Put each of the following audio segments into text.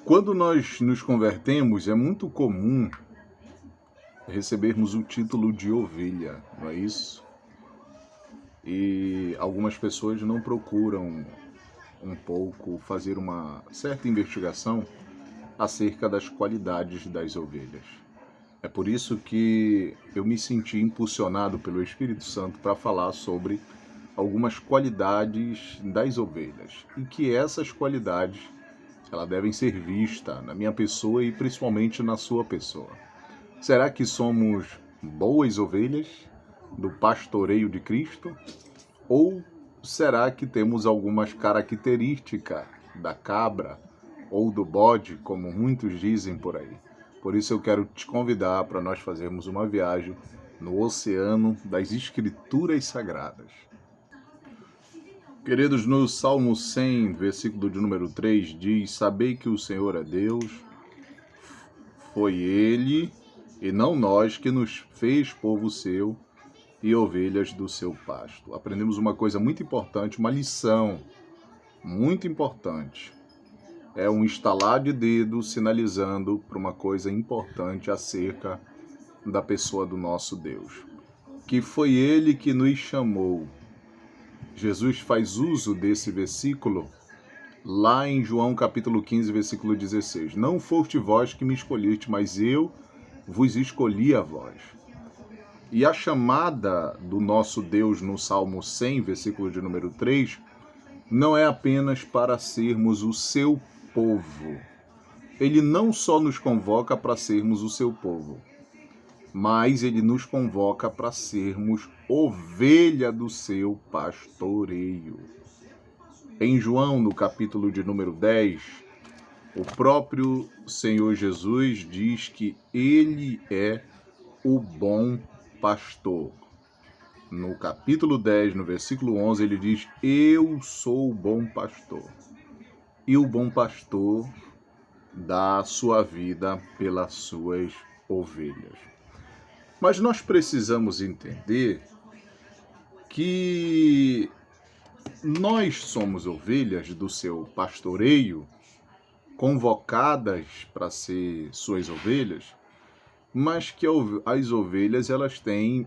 Quando nós nos convertemos, é muito comum recebermos o título de ovelha, não é isso? E algumas pessoas não procuram um pouco fazer uma certa investigação acerca das qualidades das ovelhas. É por isso que eu me senti impulsionado pelo Espírito Santo para falar sobre algumas qualidades das ovelhas e que essas qualidades elas devem ser vistas na minha pessoa e principalmente na sua pessoa. Será que somos boas ovelhas do pastoreio de Cristo? Ou será que temos algumas características da cabra ou do bode, como muitos dizem por aí? Por isso eu quero te convidar para nós fazermos uma viagem no oceano das Escrituras Sagradas. Queridos, no Salmo 100, versículo de número 3, diz: Sabei que o Senhor é Deus, foi Ele, e não nós, que nos fez povo seu e ovelhas do seu pasto. Aprendemos uma coisa muito importante, uma lição muito importante. É um estalar de dedo sinalizando para uma coisa importante acerca da pessoa do nosso Deus. Que foi Ele que nos chamou. Jesus faz uso desse versículo lá em João capítulo 15, versículo 16. Não foste vós que me escolheste, mas eu vos escolhi a vós. E a chamada do nosso Deus no Salmo 100, versículo de número 3, não é apenas para sermos o seu povo. Ele não só nos convoca para sermos o seu povo, mas ele nos convoca para sermos ovelha do seu pastoreio. Em João, no capítulo de número 10, o próprio Senhor Jesus diz que ele é o bom pastor. No capítulo 10, no versículo 11, ele diz: Eu sou o bom pastor. E o bom pastor dá a sua vida pelas suas ovelhas. Mas nós precisamos entender que nós somos ovelhas do seu pastoreio, convocadas para ser suas ovelhas, mas que as ovelhas elas têm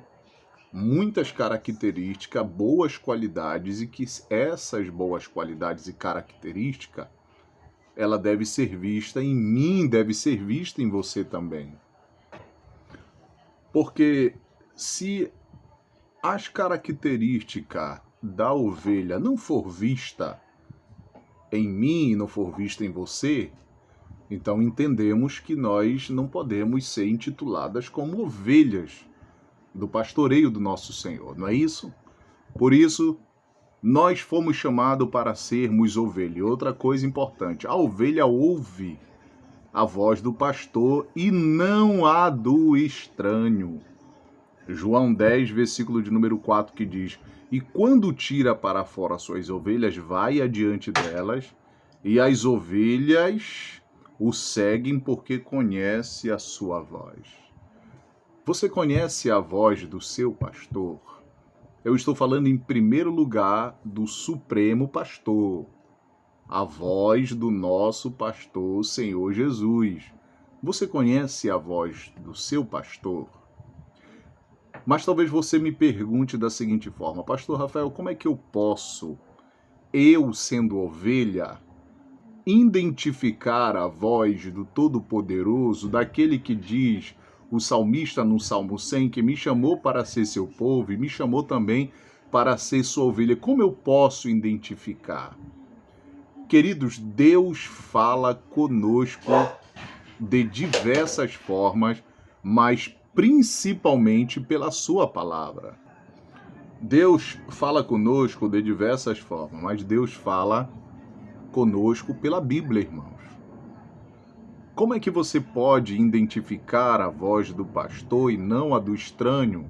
muitas características, boas qualidades, e que essas boas qualidades e características ela deve ser vista em mim, deve ser vista em você também. Porque se as características da ovelha não for vista em mim, não for vista em você, então entendemos que nós não podemos ser intituladas como ovelhas do pastoreio do nosso Senhor, não é isso? Por isso, nós fomos chamados para sermos ovelha. Outra coisa importante, a ovelha ouve a voz do pastor e não a do estranho. João 10, versículo de número 4, que diz: E quando tira para fora suas ovelhas, vai adiante delas, e as ovelhas o seguem porque conhece a sua voz. Você conhece a voz do seu pastor? Eu estou falando em primeiro lugar do Supremo Pastor, a voz do nosso pastor, Senhor Jesus. Você conhece a voz do seu pastor? Mas talvez você me pergunte da seguinte forma: Pastor Rafael, como é que eu posso, eu sendo ovelha, identificar a voz do Todo-Poderoso, daquele que diz, o salmista no Salmo 100, que me chamou para ser seu povo e me chamou também para ser sua ovelha? Como eu posso identificar? Queridos, Deus fala conosco de diversas formas, mas principalmente pela sua palavra. Deus fala conosco de diversas formas, mas Deus fala conosco pela Bíblia, irmãos. Como é que você pode identificar a voz do pastor e não a do estranho,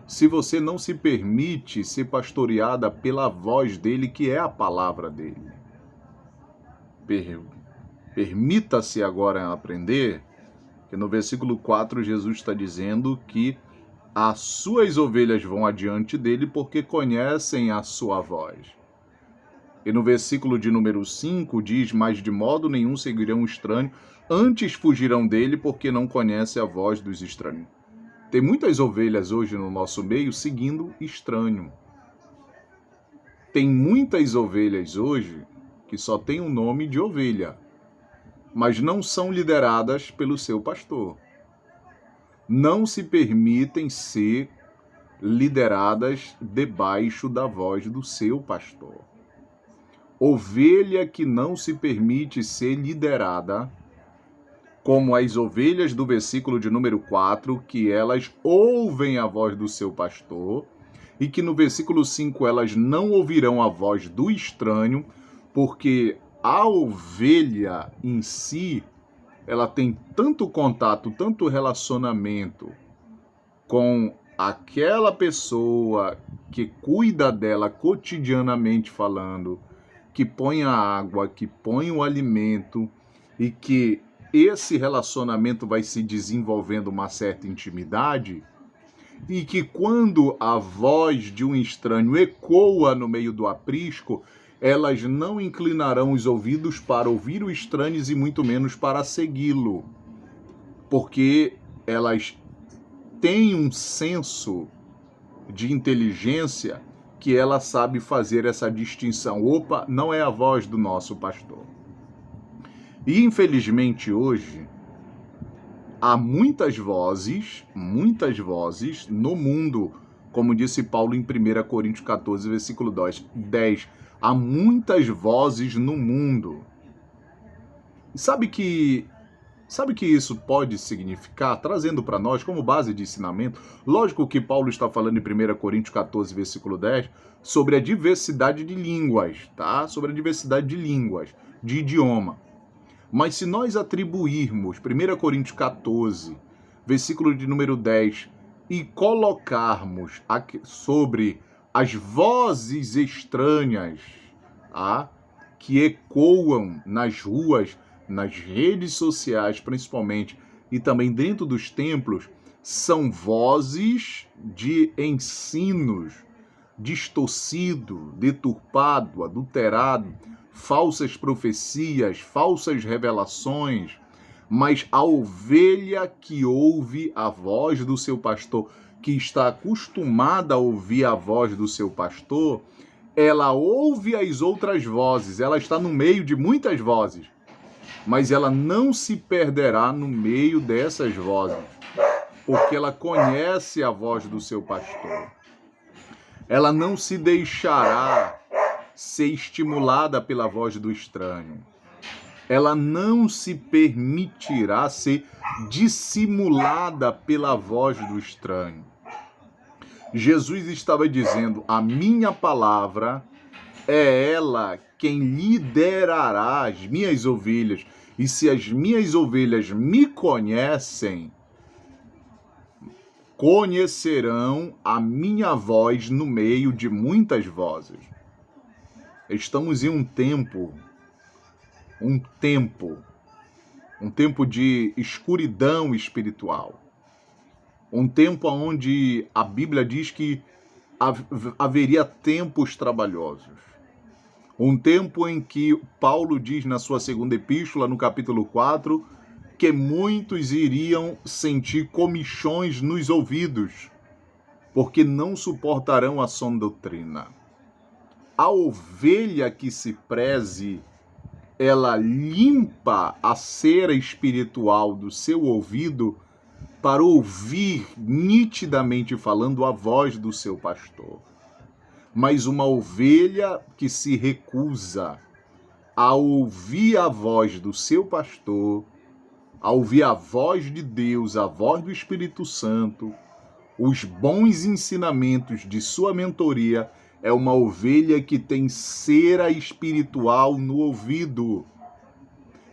se você não se permite ser pastoreada pela voz dele, que é a palavra dele? Permita-se agora aprender que no versículo 4 Jesus está dizendo que as suas ovelhas vão adiante dele porque conhecem a sua voz. E no versículo de número 5 diz: mas de modo nenhum seguirão o estranho, antes fugirão dele, porque não conhece a voz dos estranhos. Tem muitas ovelhas hoje no nosso meio seguindo estranho. Tem muitas ovelhas hoje que só têm o nome de ovelha, mas não são lideradas pelo seu pastor. Não se permitem ser lideradas debaixo da voz do seu pastor. Ovelha que não se permite ser liderada, como as ovelhas do versículo de número 4, que elas ouvem a voz do seu pastor, e que no versículo 5 elas não ouvirão a voz do estranho, porque a ovelha em si, ela tem tanto contato, tanto relacionamento com aquela pessoa que cuida dela cotidianamente falando, que põe a água, que põe o alimento, e que esse relacionamento vai se desenvolvendo uma certa intimidade, e que quando a voz de um estranho ecoa no meio do aprisco, elas não inclinarão os ouvidos para ouvir o estranho e muito menos para segui-lo, porque elas têm um senso de inteligência que ela sabe fazer essa distinção. Opa, não é a voz do nosso pastor. E infelizmente hoje há muitas vozes no mundo, como disse Paulo em 1 Coríntios 14, versículo 10. Há muitas vozes no mundo. E sabe que isso pode significar, trazendo para nós como base de ensinamento? Lógico que Paulo está falando em 1 Coríntios 14, versículo 10, sobre a diversidade de línguas, tá? Sobre a diversidade de línguas, de idioma. Mas se nós atribuirmos 1 Coríntios 14, versículo de número 10, e colocarmos sobre as vozes estranhas, tá? Que ecoam nas ruas, nas redes sociais principalmente, e também dentro dos templos, são vozes de ensinos distorcido, deturpado, adulterado, falsas profecias, falsas revelações. Mas a ovelha que ouve a voz do seu pastor, que está acostumada a ouvir a voz do seu pastor, ela ouve as outras vozes, ela está no meio de muitas vozes, mas ela não se perderá no meio dessas vozes, porque ela conhece a voz do seu pastor. Ela não se deixará ser estimulada pela voz do estranho. Ela não se permitirá ser dissimulada pela voz do estranho. Jesus estava dizendo: a minha palavra é ela quem liderará as minhas ovelhas. E se as minhas ovelhas me conhecem, conhecerão a minha voz no meio de muitas vozes. Estamos em um tempo de escuridão espiritual. Um tempo onde a Bíblia diz que haveria tempos trabalhosos. Um tempo em que Paulo diz na sua segunda epístola, no capítulo 4, que muitos iriam sentir comichões nos ouvidos, porque não suportarão a sã doutrina. A ovelha que se preze, ela limpa a cera espiritual do seu ouvido para ouvir nitidamente falando a voz do seu pastor. Mas uma ovelha que se recusa a ouvir a voz do seu pastor, a ouvir a voz de Deus, a voz do Espírito Santo, os bons ensinamentos de sua mentoria, é uma ovelha que tem cera espiritual no ouvido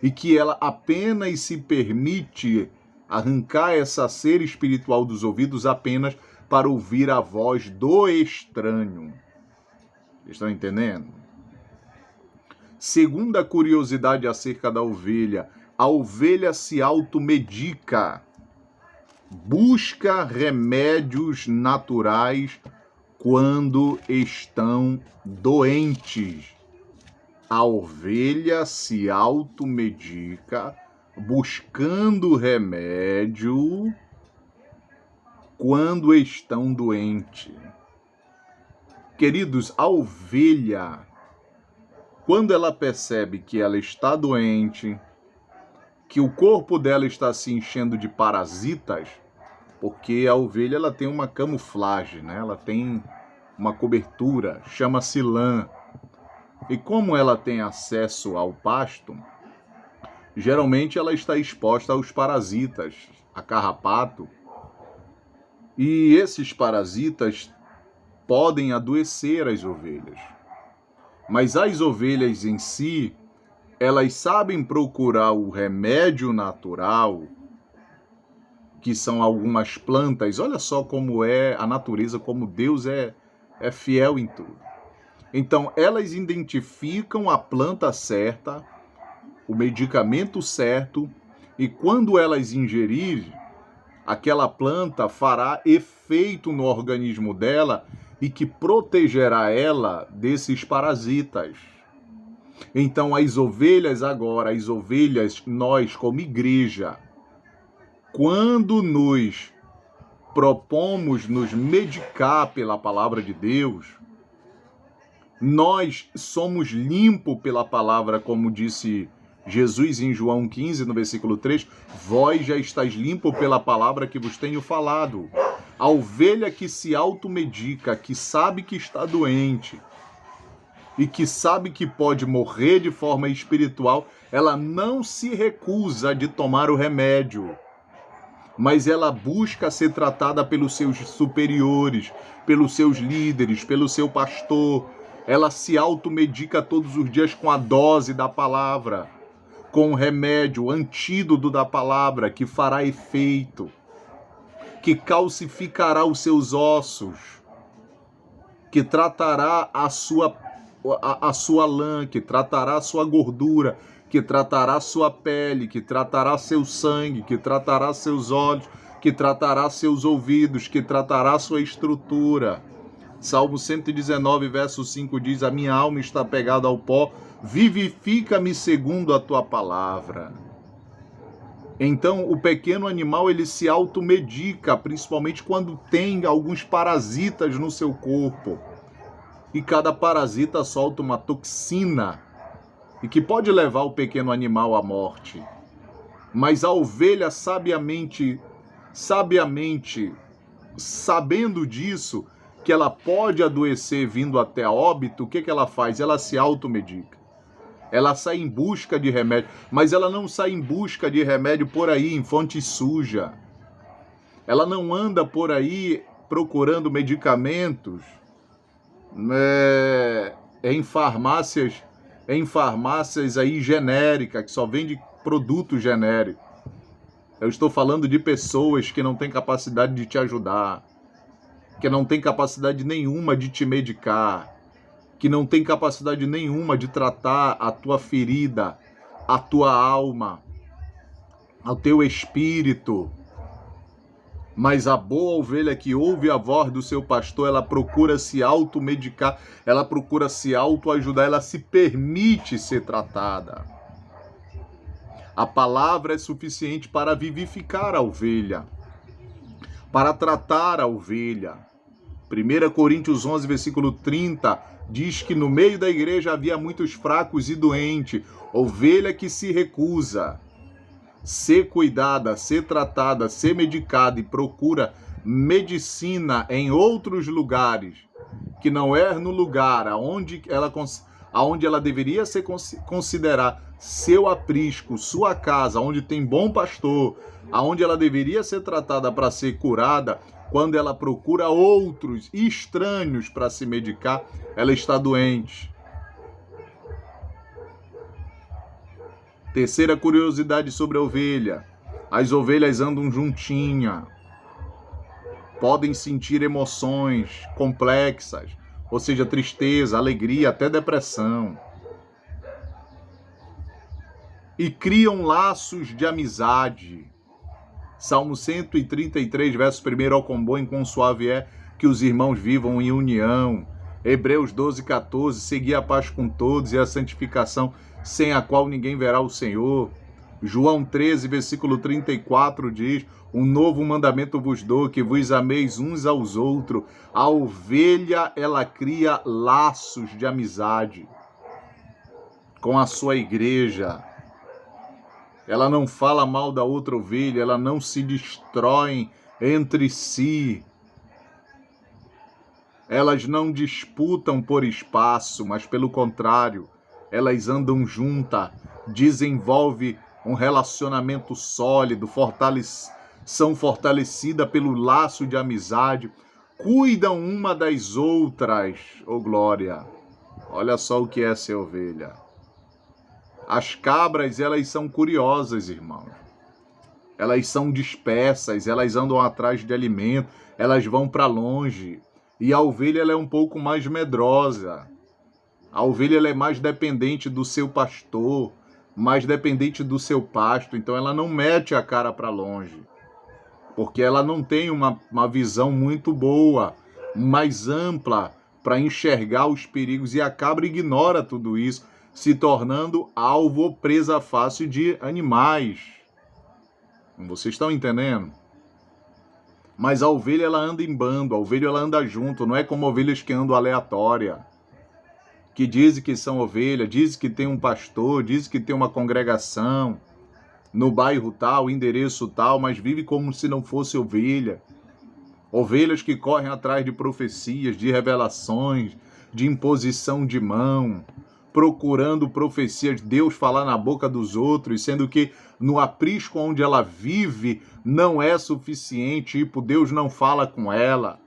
e que ela apenas se permite arrancar essa cera espiritual dos ouvidos apenas para ouvir a voz do estranho. Estão entendendo? Segunda curiosidade acerca da ovelha: a ovelha se automedica, busca remédios naturais quando estão doentes. A ovelha se automedica buscando remédio quando estão doentes. Queridos, a ovelha, quando ela percebe que ela está doente, que o corpo dela está se enchendo de parasitas, porque a ovelha ela tem uma camuflagem, né? Ela tem uma cobertura, chama-se lã. E como ela tem acesso ao pasto, geralmente ela está exposta aos parasitas, a carrapato. E esses parasitas podem adoecer as ovelhas. Mas as ovelhas em si, elas sabem procurar o remédio natural, que são algumas plantas. Olha só como é a natureza, como Deus é fiel em tudo. Então, elas identificam a planta certa, o medicamento certo, e quando elas ingerirem, aquela planta fará efeito no organismo dela e que protegerá ela desses parasitas. Então, as ovelhas agora, nós como igreja, quando nos propomos nos medicar pela palavra de Deus, nós somos limpos pela palavra, como disse Jesus em João 15, no versículo 3, vós já estáis limpo pela palavra que vos tenho falado. A ovelha que se automedica, que sabe que está doente e que sabe que pode morrer de forma espiritual, ela não se recusa de tomar o remédio, mas ela busca ser tratada pelos seus superiores, pelos seus líderes, pelo seu pastor. Ela se automedica todos os dias com a dose da palavra, com o remédio, o antídoto da palavra, que fará efeito, que calcificará os seus ossos, que tratará a sua lã, que tratará a sua gordura, que tratará a sua pele, que tratará seu sangue, que tratará seus olhos, que tratará seus ouvidos, que tratará sua estrutura. Salmo 119, verso 5 diz, a minha alma está pegada ao pó, vivifica-me segundo a tua palavra. Então, o pequeno animal, ele se automedica, principalmente quando tem alguns parasitas no seu corpo. E cada parasita solta uma toxina, e que pode levar o pequeno animal à morte. Mas a ovelha, sabiamente, sabendo disso, que ela pode adoecer vindo até a óbito, o que ela faz? Ela se automedica. Ela sai em busca de remédio, mas ela não sai em busca de remédio por aí em fonte suja. Ela não anda por aí procurando medicamentos em farmácias aí genéricas, que só vende produto genérico. Eu estou falando de pessoas que não têm capacidade de te ajudar, que não tem capacidade nenhuma de te medicar, que não tem capacidade nenhuma de tratar a tua ferida, a tua alma, o teu espírito. Mas a boa ovelha que ouve a voz do seu pastor, ela procura se automedicar, ela procura se autoajudar, ela se permite ser tratada. A palavra é suficiente para vivificar a ovelha, para tratar a ovelha. 1 Coríntios 11, versículo 30, diz que no meio da igreja havia muitos fracos e doentes, ovelha que se recusa ser cuidada, ser tratada, ser medicada e procura medicina em outros lugares, que não é no lugar aonde ela deveria ser considerar seu aprisco, sua casa, onde tem bom pastor, aonde ela deveria ser tratada para ser curada. Quando ela procura outros estranhos para se medicar, ela está doente. Terceira curiosidade sobre a ovelha. As ovelhas andam juntinhas. Podem sentir emoções complexas, ou seja, tristeza, alegria, até depressão. E criam laços de amizade. Salmo 133, verso 1, ó quão bom e quão suave é que os irmãos vivam em união. Hebreus 12:14, segui a paz com todos e a santificação, sem a qual ninguém verá o Senhor. João 13, versículo 34 diz, um novo mandamento vos dou, que vos ameis uns aos outros. A ovelha, ela cria laços de amizade com a sua igreja. Ela não fala mal da outra ovelha, ela não se destrói entre si. Elas não disputam por espaço, mas pelo contrário, elas andam juntas, desenvolvem um relacionamento sólido, são fortalecidas pelo laço de amizade, cuidam uma das outras. Oh glória! Olha só o que é ser ovelha. As cabras, elas são curiosas, irmãos. Elas são dispersas, elas andam atrás de alimento, elas vão para longe. E a ovelha, ela é um pouco mais medrosa. A ovelha, ela é mais dependente do seu pastor, mais dependente do seu pasto. Então ela não mete a cara para longe, porque ela não tem uma visão muito boa, mais ampla, para enxergar os perigos. E a cabra ignora tudo isso, se tornando alvo ou presa fácil de animais. Vocês estão entendendo? Mas a ovelha, ela anda em bando, a ovelha, ela anda junto, não é como ovelhas que andam aleatória, que dizem que são ovelha, dizem que tem um pastor, dizem que tem uma congregação no bairro tal, endereço tal, mas vive como se não fosse ovelha. Ovelhas que correm atrás de profecias, de revelações, de imposição de mão, procurando profecias, Deus falar na boca dos outros, sendo que no aprisco onde ela vive não é suficiente, tipo, Deus não fala com ela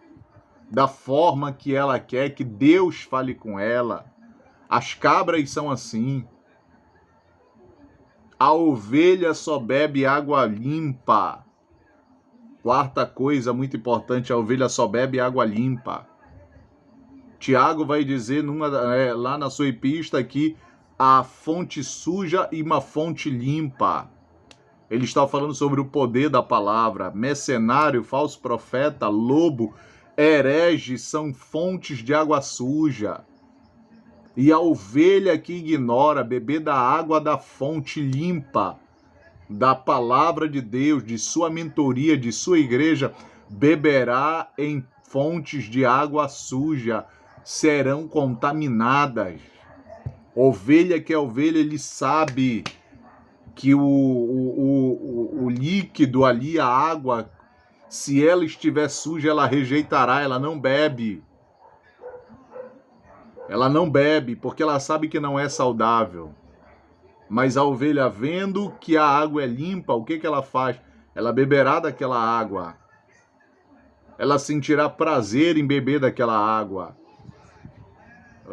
da forma que ela quer que Deus fale com ela. As cabras são assim. A ovelha só bebe água limpa. Quarta coisa muito importante, a ovelha só bebe água limpa. Tiago vai dizer lá na sua epístola que a fonte suja e uma fonte limpa. Ele está falando sobre o poder da palavra. Mercenário, falso profeta, lobo, herege são fontes de água suja. E a ovelha que ignora beber da água da fonte limpa, da palavra de Deus, de sua mentoria, de sua igreja, beberá em fontes de água suja, serão contaminadas. Ovelha que é ovelha, ele sabe que o líquido ali, a água, se ela estiver suja, ela rejeitará, ela não bebe. Ela não bebe, porque ela sabe que não é saudável. Mas a ovelha, vendo que a água é limpa, o que ela faz? Ela beberá daquela água. Ela sentirá prazer em beber daquela água.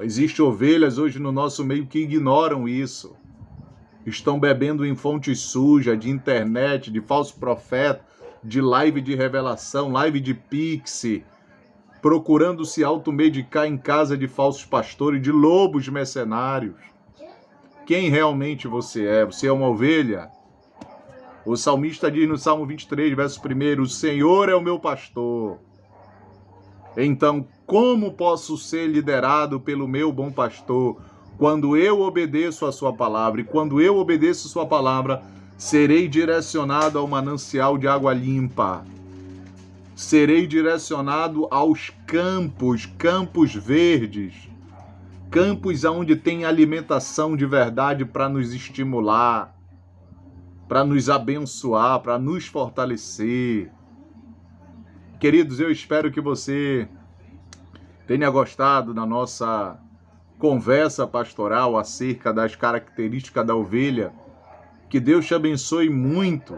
Existem ovelhas hoje no nosso meio que ignoram isso. Estão bebendo em fontes sujas, de internet, de falso profeta, de live de revelação, live de pix, procurando se automedicar em casa de falsos pastores, de lobos mercenários. Quem realmente você é? Você é uma ovelha? O salmista diz no Salmo 23, verso 1, o Senhor é o meu pastor. Então, como posso ser liderado pelo meu bom pastor? Quando eu obedeço a sua palavra, e quando eu obedeço a sua palavra, serei direcionado ao manancial de água limpa. Serei direcionado aos campos verdes, campos onde tem alimentação de verdade para nos estimular, para nos abençoar, para nos fortalecer. Queridos, eu espero que você tenha gostado da nossa conversa pastoral acerca das características da ovelha. Que Deus te abençoe muito.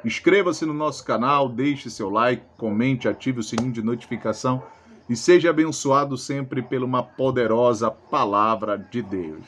Inscreva-se no nosso canal, deixe seu like, comente, ative o sininho de notificação e seja abençoado sempre por uma poderosa palavra de Deus.